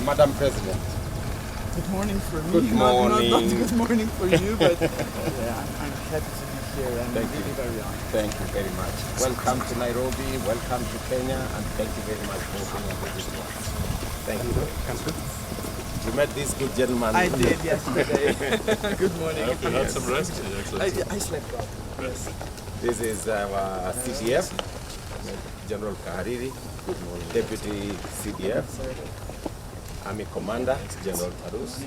Madam President. Good morning for me. Good morning. Not good morning for you, but yeah, I'm happy to be here and really very honored. Thank you very much. Welcome to Nairobi, welcome to Kenya, and thank you very much for being with us. Thank you. You met this good gentleman. I did yesterday. Good morning. I hope you had some rest. I slept well. Yes. This is our CDF, General Kahariri, Deputy CDF, Army Commander, General Tarus,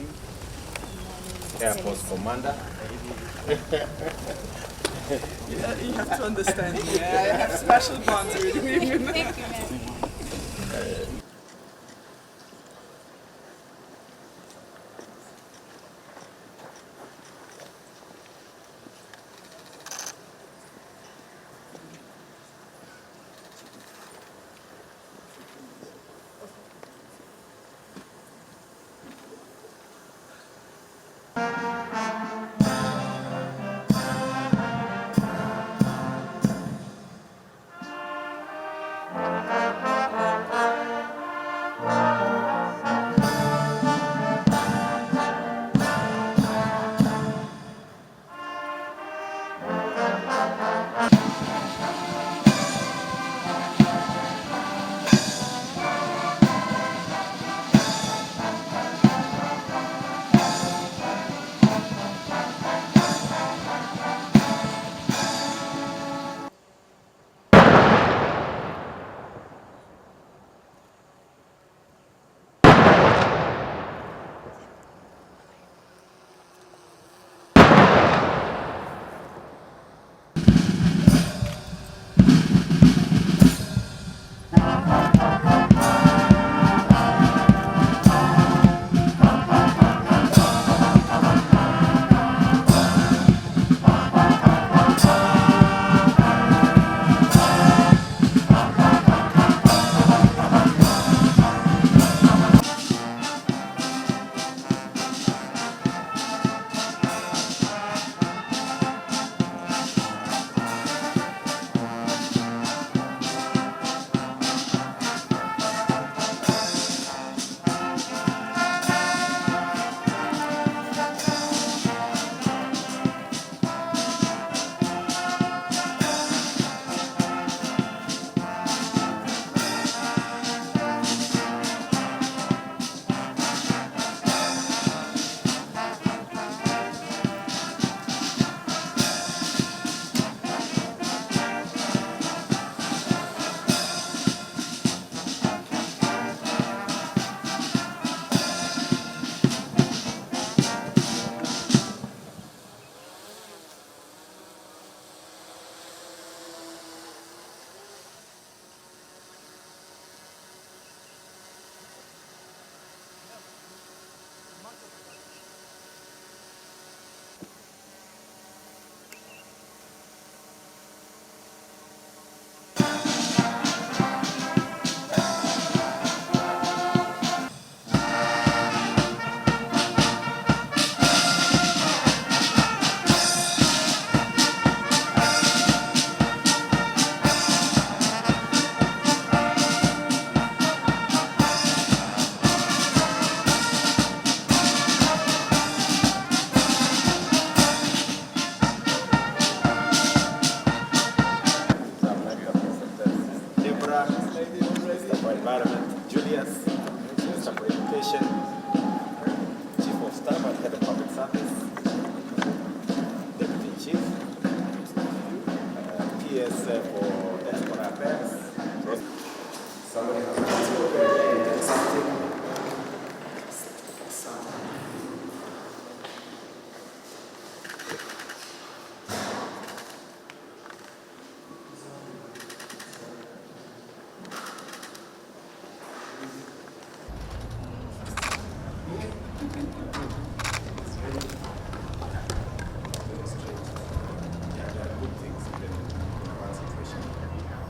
Air Force Commander. Yeah, you have to understand me. I have special bonds with you. Thank you, man.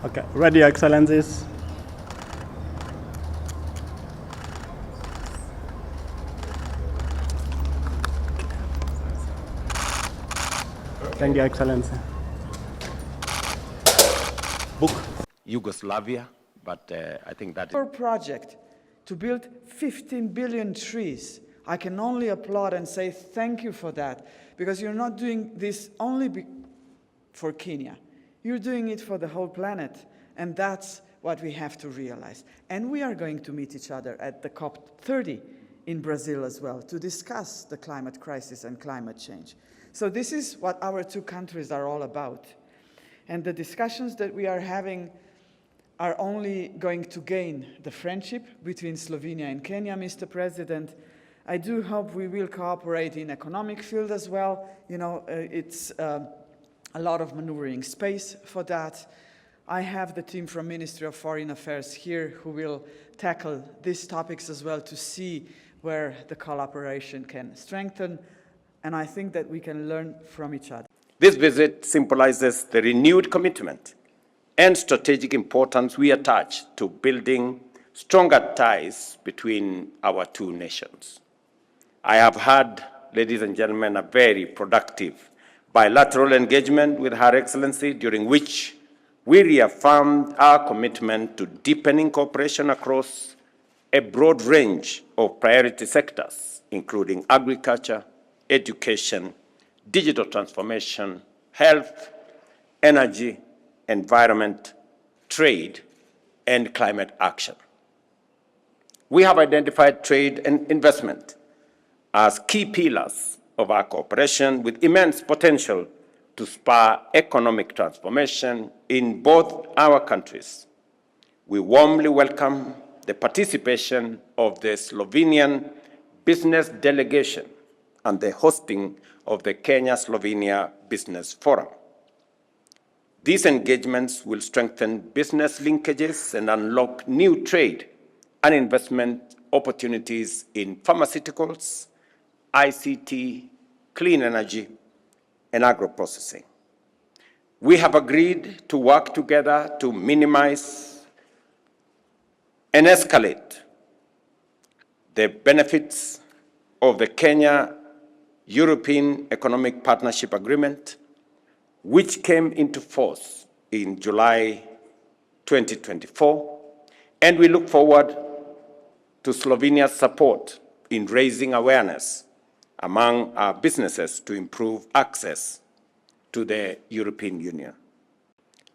Okay, ready, Your Excellencies. Thank you, Excellency. Book. Yugoslavia, but I think that Our project to build 15 billion trees, I can only applaud and say thank you for that, because you're not doing this only for Kenya. You're doing it for the whole planet, and that's what we have to realize. And we are going to meet each other at the COP30 in Brazil as well to discuss the climate crisis and climate change. So this is what our two countries are all about. And the discussions that we are having are only going to gain the friendship between Slovenia and Kenya, Mr. President. I do hope we will cooperate in economic field as well. You know, it's a lot of maneuvering space for that. I have the team from Ministry of Foreign Affairs here who will tackle these topics as well to see where the collaboration can strengthen. And I think that we can learn from each other. this visit symbolizes the renewed commitment and strategic importance we attach to building stronger ties between our two nations. I have had, ladies and gentlemen, a very productive bilateral engagement with Her Excellency, during which we reaffirmed our commitment to deepening cooperation across a broad range of priority sectors, including agriculture, education, digital transformation, health, energy, environment, trade, and climate action. We have identified trade and investment as key pillars of our cooperation, with immense potential to spur economic transformation in both our countries. We warmly welcome the participation of the Slovenian business delegation and the hosting of the Kenya-Slovenia Business Forum. These engagements will strengthen business linkages and unlock new trade and investment opportunities in pharmaceuticals, ICT, clean energy, and agro-processing. We have agreed to work together to minimize and escalate the benefits of the Kenya-European Economic Partnership Agreement, which came into force in July 2024, and we look forward to Slovenia's support in raising awareness among our businesses to improve access to the European Union.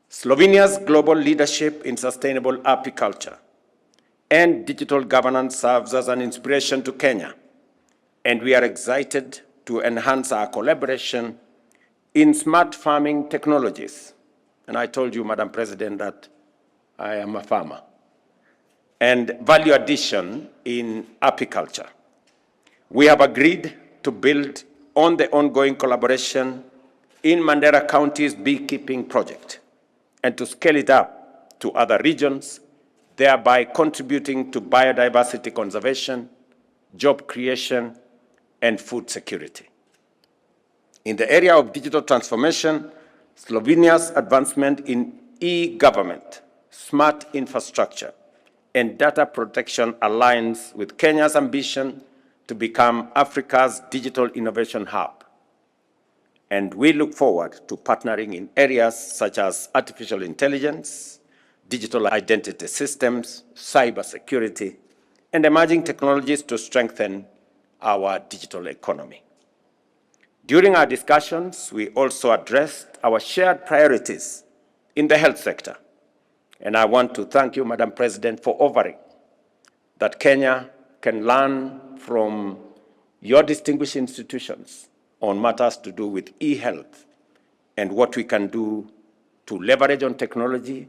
Slovenia's global leadership in sustainable apiculture and digital governance serves as an inspiration to Kenya, and we are excited to enhance our collaboration in smart farming technologies. And I told you, Madam President, that I am a farmer. And value addition in apiculture. We have agreed to build on the ongoing collaboration in Mandera County's beekeeping project and to scale it up to other regions, thereby contributing to biodiversity conservation, job creation, and food security. In the area of digital transformation, Slovenia's advancement in e-government, smart infrastructure, and data protection aligns with Kenya's ambition to become Africa's digital innovation hub. And we look forward to partnering in areas such as artificial intelligence, digital identity systems, cybersecurity, and emerging technologies to strengthen our digital economy. During our discussions, we also addressed our shared priorities in the health sector. And I want to thank you, Madam President, for offering that Kenya can learn from your distinguished institutions on matters to do with e-health and what we can do to leverage on technology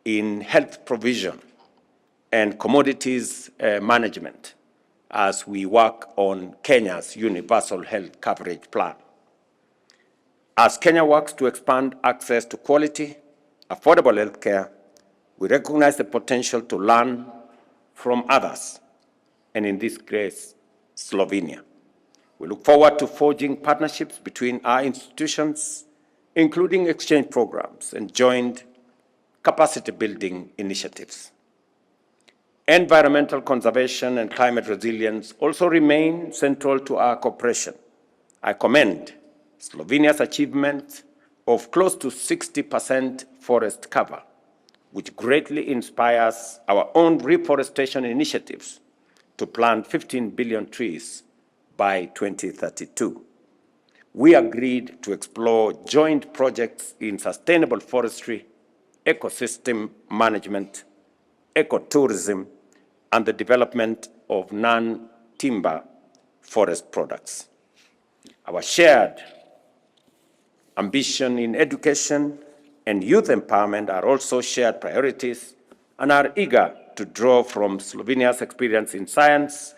in health provision and commodities management as we work on Kenya's universal health coverage plan. As Kenya works to expand access to quality, affordable health care, we recognize the potential to learn from others, and in this case, Slovenia. We look forward to forging partnerships between our institutions, including exchange programs and joint capacity building initiatives. Environmental conservation and climate resilience also remain central to our cooperation. I commend Slovenia's achievement of close to 60% forest cover, which greatly inspires our own reforestation initiatives to plant 15 billion trees by 2032. We agreed to explore joint projects in sustainable forestry, ecosystem management, ecotourism, and the development of non-timber forest products. Our shared ambition in education and youth empowerment are also shared priorities and are eager to draw from Slovenia's experience in science,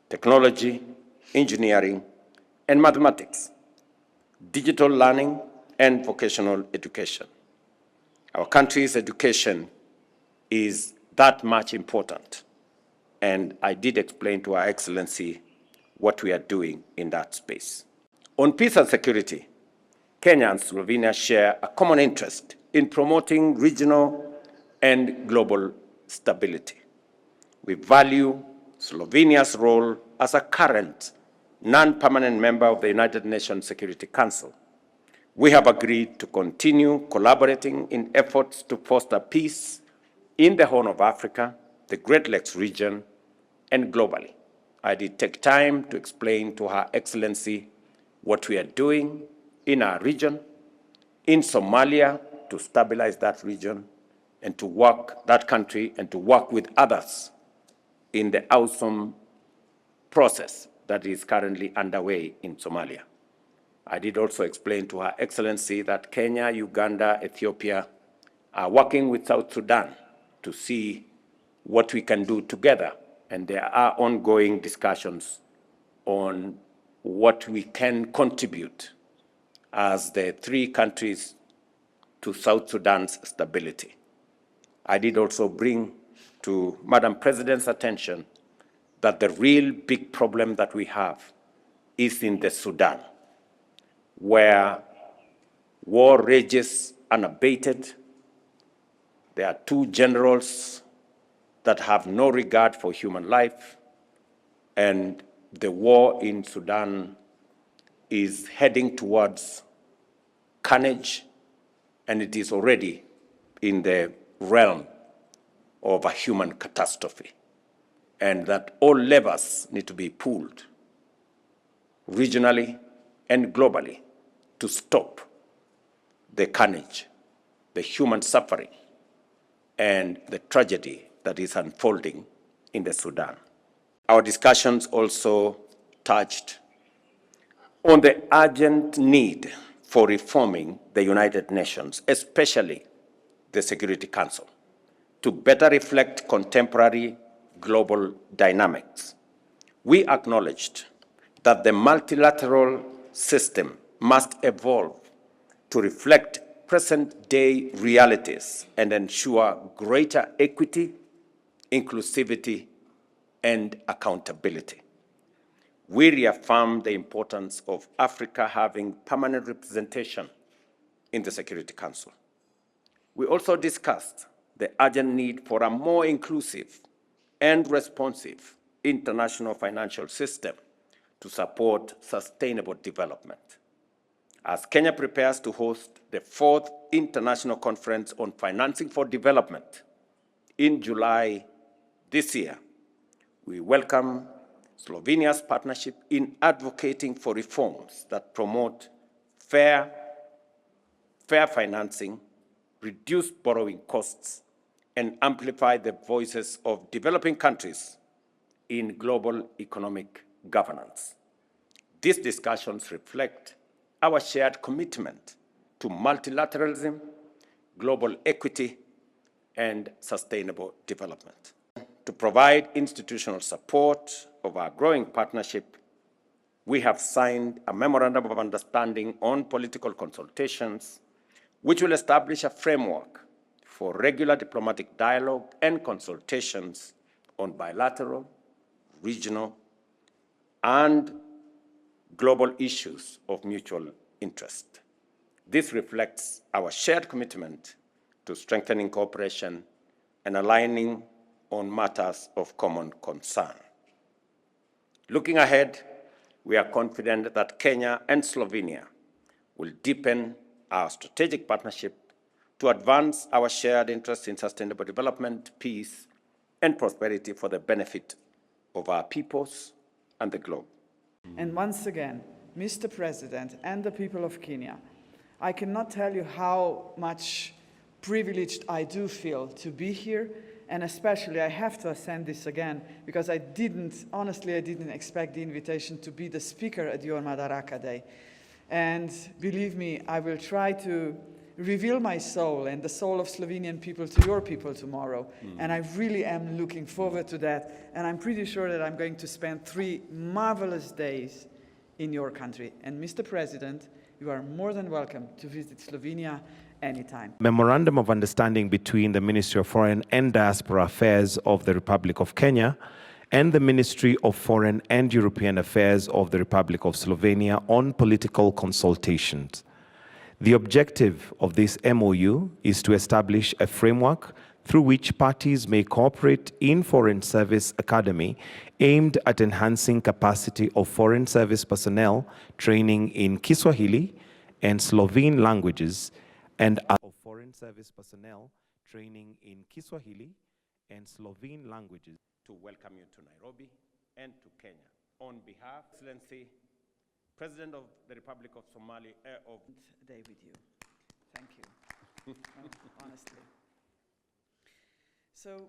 technology, engineering, and mathematics, digital learning, and vocational education. Our country's education is that much important, and I did explain to Her Excellency what we are doing in that space. On peace and security, Kenya and Slovenia share a common interest in promoting regional and global stability. We value Slovenia's role as a current non-permanent member of the United Nations Security Council. We have agreed to continue collaborating in efforts to foster peace in the Horn of Africa, the Great Lakes region, and globally. I did take time to explain to Her Excellency what we are doing in our region, in Somalia, to stabilize that region and to work that country and to work with others in the awesome process that is currently underway in Somalia. I did also explain to Her Excellency that Kenya, Uganda, Ethiopia are working with South Sudan to see what we can do together, and there are ongoing discussions on what we can contribute as the three countries to South Sudan's stability. I did also bring to Madam President's attention that the real big problem that we have is in the Sudan, where war rages unabated. There are two generals that have no regard for human life, and the war in Sudan is heading towards carnage, and it is already in the realm of a human catastrophe, and that all levers need to be pulled regionally and globally to stop the carnage, the human suffering, and the tragedy that is unfolding in the Sudan. Our discussions also touched on the urgent need for reforming the United Nations, especially the Security Council, to better reflect contemporary global dynamics. We acknowledged that the multilateral system must evolve to reflect present-day realities and ensure greater equity, inclusivity, and accountability. We reaffirmed the importance of Africa having permanent representation in the Security Council. We also discussed the urgent need for a more inclusive and responsive international financial system to support sustainable development. As Kenya prepares to host the 4th International Conference on Financing for Development in July this year, we welcome Slovenia's partnership in advocating for reforms that promote fair financing, reduce borrowing costs, and amplify the voices of developing countries in global economic governance. These discussions reflect our shared commitment to multilateralism, global equity, and sustainable development. To provide institutional support of our growing partnership, we have signed a memorandum of understanding on political consultations, which will establish a framework for regular diplomatic dialogue and consultations on bilateral, regional, and global issues of mutual interest. This reflects our shared commitment to strengthening cooperation and aligning on matters of common concern. Looking ahead, we are confident that Kenya and Slovenia will deepen our strategic partnership to advance our shared interests in sustainable development, peace, and prosperity for the benefit of our peoples and the globe. And once again, Mr. President and the people of Kenya, I cannot tell you how much privileged I do feel to be here, and especially I have to send this again because honestly, I didn't expect the invitation to be the speaker at your Madaraka Day. And believe me, I will try to reveal my soul and the soul of Slovenian people to your people tomorrow. And I really am looking forward to that. And I'm pretty sure that I'm going to spend 3 marvelous days in your country. And Mr. President, you are more than welcome to visit Slovenia anytime. Memorandum of Understanding between the Ministry of Foreign and Diaspora Affairs of the Republic of Kenya and the Ministry of Foreign and European Affairs of the Republic of Slovenia on political consultations. The objective of this MOU is to establish a framework through which parties may cooperate in Foreign Service Academy aimed at enhancing capacity of Foreign Service personnel training in Kiswahili and Slovene languages and of Foreign Service personnel training in Kiswahili and Slovene languages. To welcome you to Nairobi and to Kenya. On behalf, Excellency, President of the Republic of Somalia, Day with you. Thank you. No, honestly. So,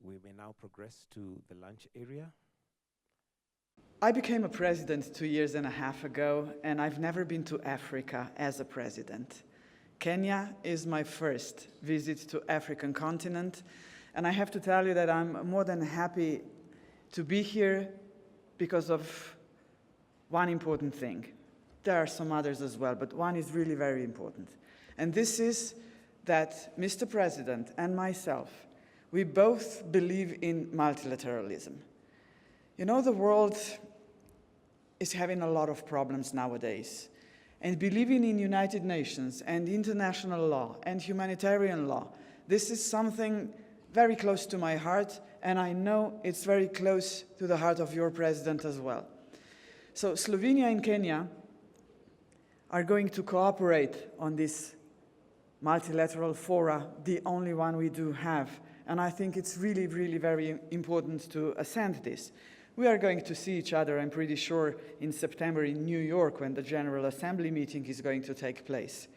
We may now progress to the lunch area. I became a president 2.5 years ago, and I've never been to Africa as a president. Kenya is my first visit to African continent, and I have to tell you that I'm more than happy to be here because of one important thing. There are some others as well, but one is really very important. And this is that Mr. President and myself, we both believe in multilateralism. You know, the world is having a lot of problems nowadays. And believing in United Nations and international law and humanitarian law, this is something very close to my heart, and I know it's very close to the heart of your president as well. So Slovenia and Kenya are going to cooperate on this multilateral fora, the only one we do have. And I think it's really, really very important to ascend this. We are going to see each other, I'm pretty sure, in September in New York when the General Assembly meeting is going to take place.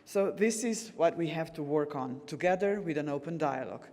So this is what we have to work on, together with an open dialogue.